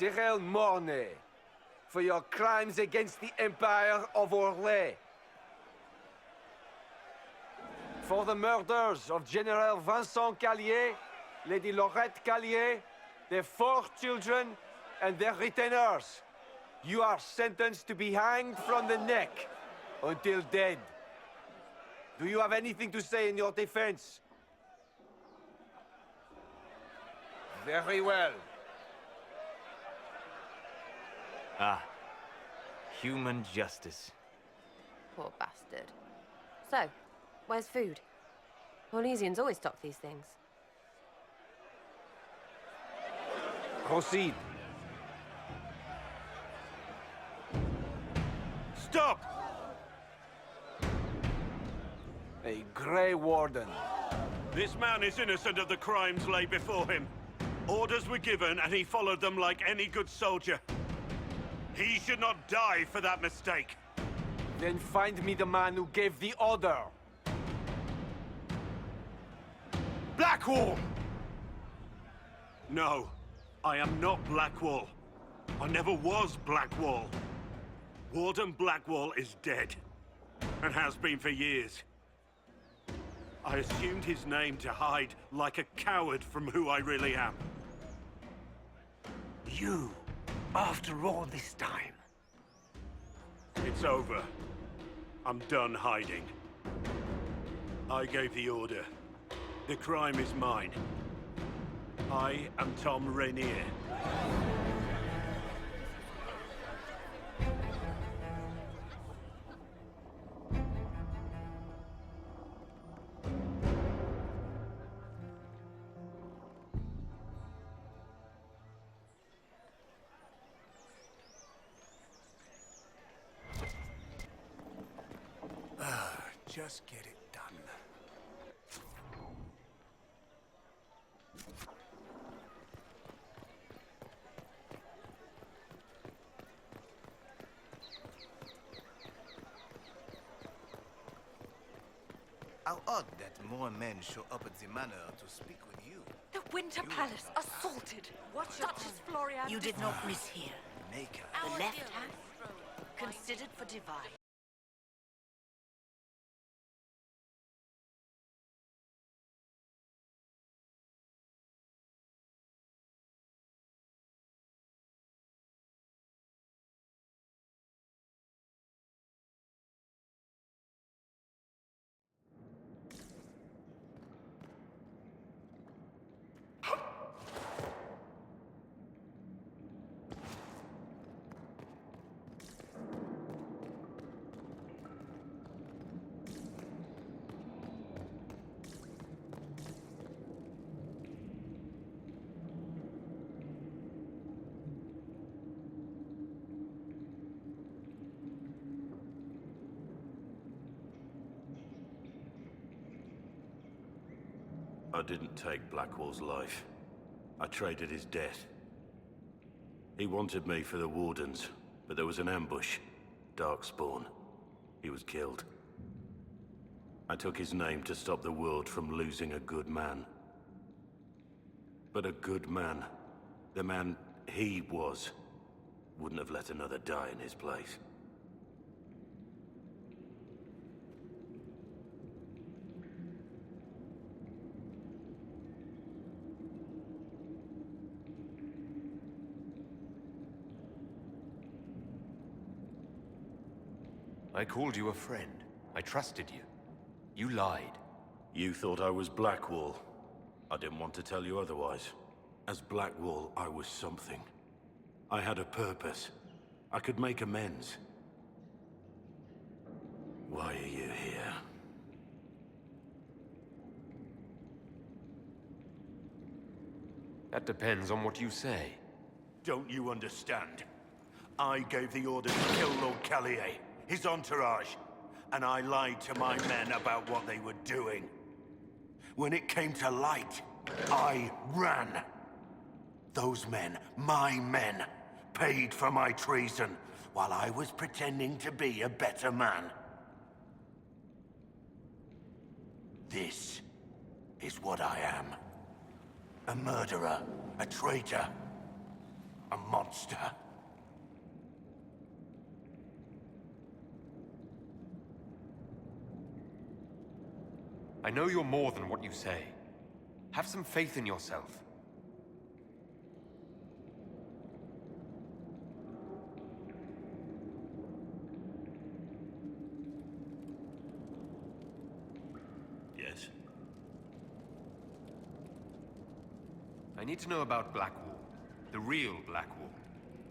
Cyril Mornay, for your crimes against the Empire of Orlais. For the murders of General Vincent Callier, Lady Laurette Callier, their 4 children, and their retainers. You are sentenced to be hanged from the neck until dead. Do you have anything to say in your defense? Very well. Ah. Human justice. Poor bastard. So, where's food? Orlesians always stock these things. Proceed. Stop! A Grey Warden. This man is innocent of the crimes laid before him. Orders were given, and he followed them like any good soldier. He should not die for that mistake. Then find me the man who gave the order. Blackwall! No, I am not Blackwall. I never was Blackwall. Warden Blackwall is dead, and has been for years. I assumed his name to hide like a coward from who I really am. You, after all this time. It's over. I'm done hiding. I gave the order. The crime is mine. I am Tom Rainier. Just get it done. How odd that more men show up at the manor to speak with you. The Winter Palace assaulted. Duchess Florian. You did not mishear. Maker. The left hand, considered for divine. I didn't take Blackwall's life. I traded his death. He wanted me for the Wardens, but there was an ambush. Darkspawn. He was killed. I took his name to stop the world from losing a good man. But a good man, the man he was, wouldn't have let another die in his place. I called you a friend. I trusted you. You lied. You thought I was Blackwall. I didn't want to tell you otherwise. As Blackwall, I was something. I had a purpose. I could make amends. Why are you here? That depends on what you say. Don't you understand? I gave the order to kill Lord Callier, his entourage, and I lied to my men about what they were doing. When it came to light, I ran. Those men, my men, paid for my treason, while I was pretending to be a better man. This is what I am. A murderer, a traitor. A monster. I know you're more than what you say. Have some faith in yourself. Yes? I need to know about Blackwall. The real Blackwall.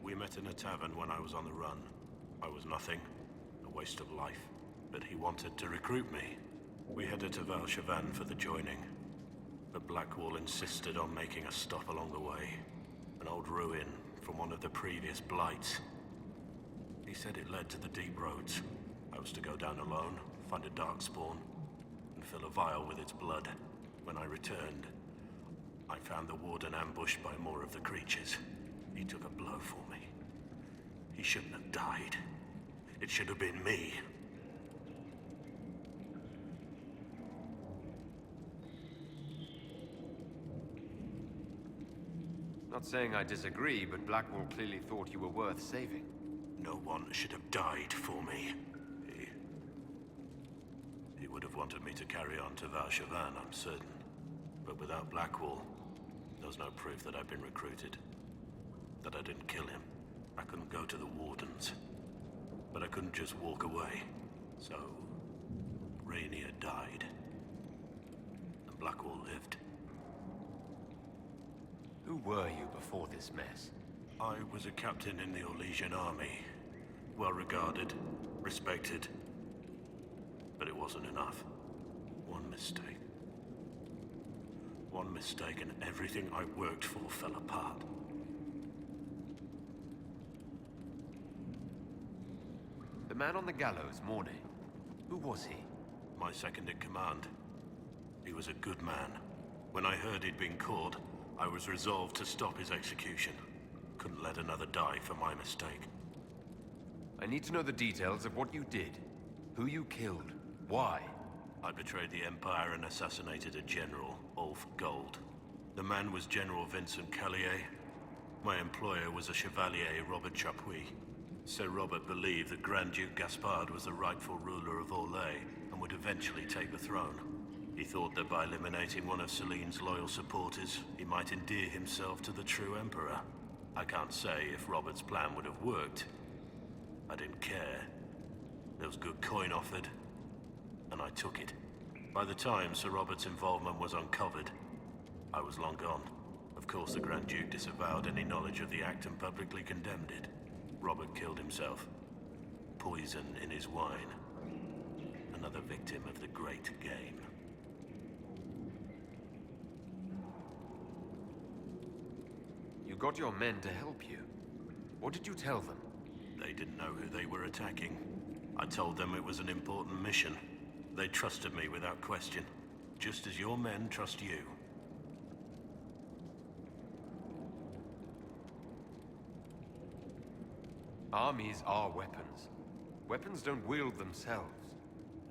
We met in a tavern when I was on the run. I was nothing, a waste of life. But he wanted to recruit me. We headed to Val Chavan for the joining. But Blackwall insisted on making a stop along the way. An old ruin from one of the previous blights. He said it led to the deep roads. I was to go down alone, find a darkspawn, and fill a vial with its blood. When I returned, I found the warden ambushed by more of the creatures. He took a blow for me. He shouldn't have died. It should have been me. Not saying I disagree, but Blackwall clearly thought you were worth saving. No one should have died for me. He would have wanted me to carry on to Val Chavan, I'm certain. But without Blackwall, there's no proof that I've been recruited. That I didn't kill him. I couldn't go to the Wardens. But I couldn't just walk away. So, Rainier died. And Blackwall lived. Who were you before this mess? I was a captain in the Orlesian army. Well regarded, respected. But it wasn't enough. One mistake. One mistake and everything I worked for fell apart. The man on the gallows, Mornay. Who was he? My second in command. He was a good man. When I heard he'd been caught, I was resolved to stop his execution. Couldn't let another die for my mistake. I need to know the details of what you did. Who you killed. Why? I betrayed the Empire and assassinated a general, Ulf Gold. The man was General Vincent Callier. My employer was a Chevalier, Robert Chapuis. Sir Robert believed that Grand Duke Gaspard was the rightful ruler of Orlais and would eventually take the throne. He thought that by eliminating one of Celine's loyal supporters, he might endear himself to the true Emperor. I can't say if Robert's plan would have worked. I didn't care. There was good coin offered, and I took it. By the time Sir Robert's involvement was uncovered, I was long gone. Of course, the Grand Duke disavowed any knowledge of the act and publicly condemned it. Robert killed himself. Poison in his wine. Another victim of the great game. You got your men to help you. What did you tell them? They didn't know who they were attacking. I told them it was an important mission. They trusted me without question, just as your men trust you. Armies are weapons. Weapons don't wield themselves.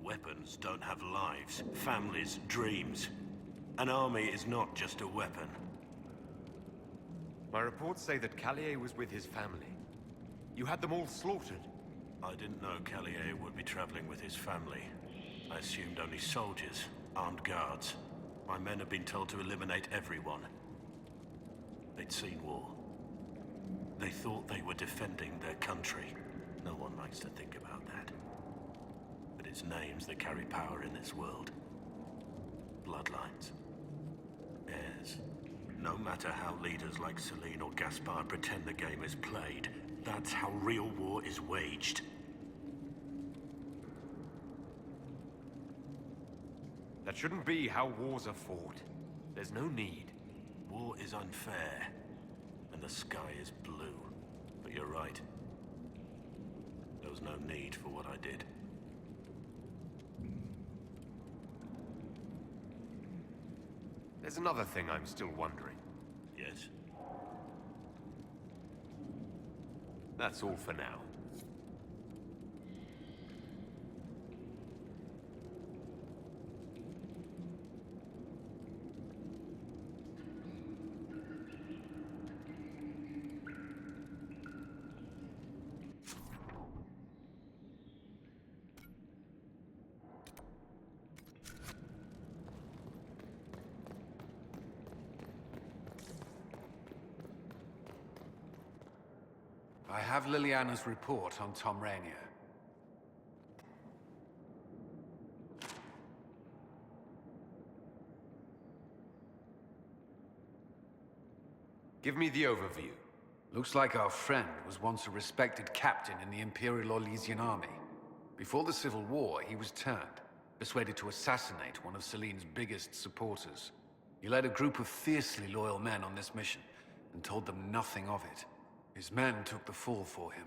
Weapons don't have lives, families, dreams. An army is not just a weapon. My reports say that Callier was with his family. You had them all slaughtered. I didn't know Callier would be traveling with his family. I assumed only soldiers, armed guards. My men had been told to eliminate everyone. They'd seen war. They thought they were defending their country. No one likes to think about that. But it's names that carry power in this world. Bloodlines. Heirs. No matter how leaders like Celine or Gaspard pretend the game is played, that's how real war is waged. That shouldn't be how wars are fought. There's no need. War is unfair, and the sky is blue. But you're right. There was no need for what I did. There's another thing I'm still wondering. Yes? That's all for now. I have Liliana's report on Tom Rainier. Give me the overview. Looks like our friend was once a respected captain in the Imperial Orlesian army. Before the Civil War, he was turned, persuaded to assassinate one of Celine's biggest supporters. He led a group of fiercely loyal men on this mission, and told them nothing of it. His men took the fall for him.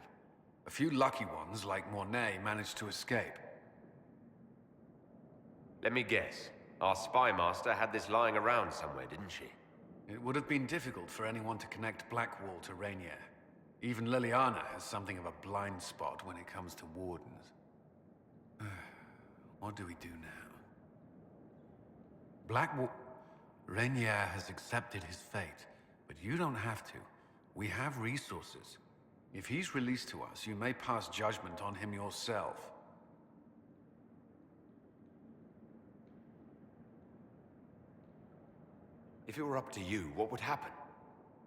A few lucky ones, like Mornay, managed to escape. Let me guess. Our spy master had this lying around somewhere, didn't she? It would have been difficult for anyone to connect Blackwall to Rainier. Even Liliana has something of a blind spot when it comes to wardens. What do we do now? Blackwall... Rainier has accepted his fate, but you don't have to. We have resources. If he's released to us, you may pass judgment on him yourself. If it were up to you, what would happen?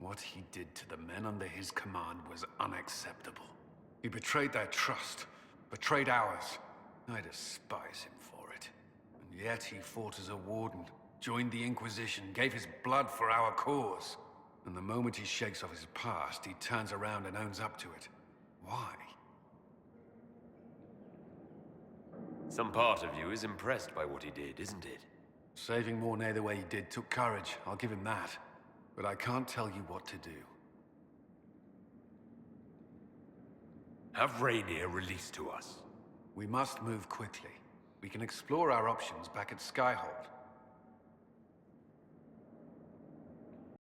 What he did to the men under his command was unacceptable. He betrayed their trust, betrayed ours. I despise him for it. And yet he fought as a warden, joined the Inquisition, gave his blood for our cause. And the moment he shakes off his past, he turns around and owns up to it. Why? Some part of you is impressed by what he did, isn't it? Saving Mornay the way he did took courage, I'll give him that. But I can't tell you what to do. Have Rainier released to us. We must move quickly. We can explore our options back at Skyhold.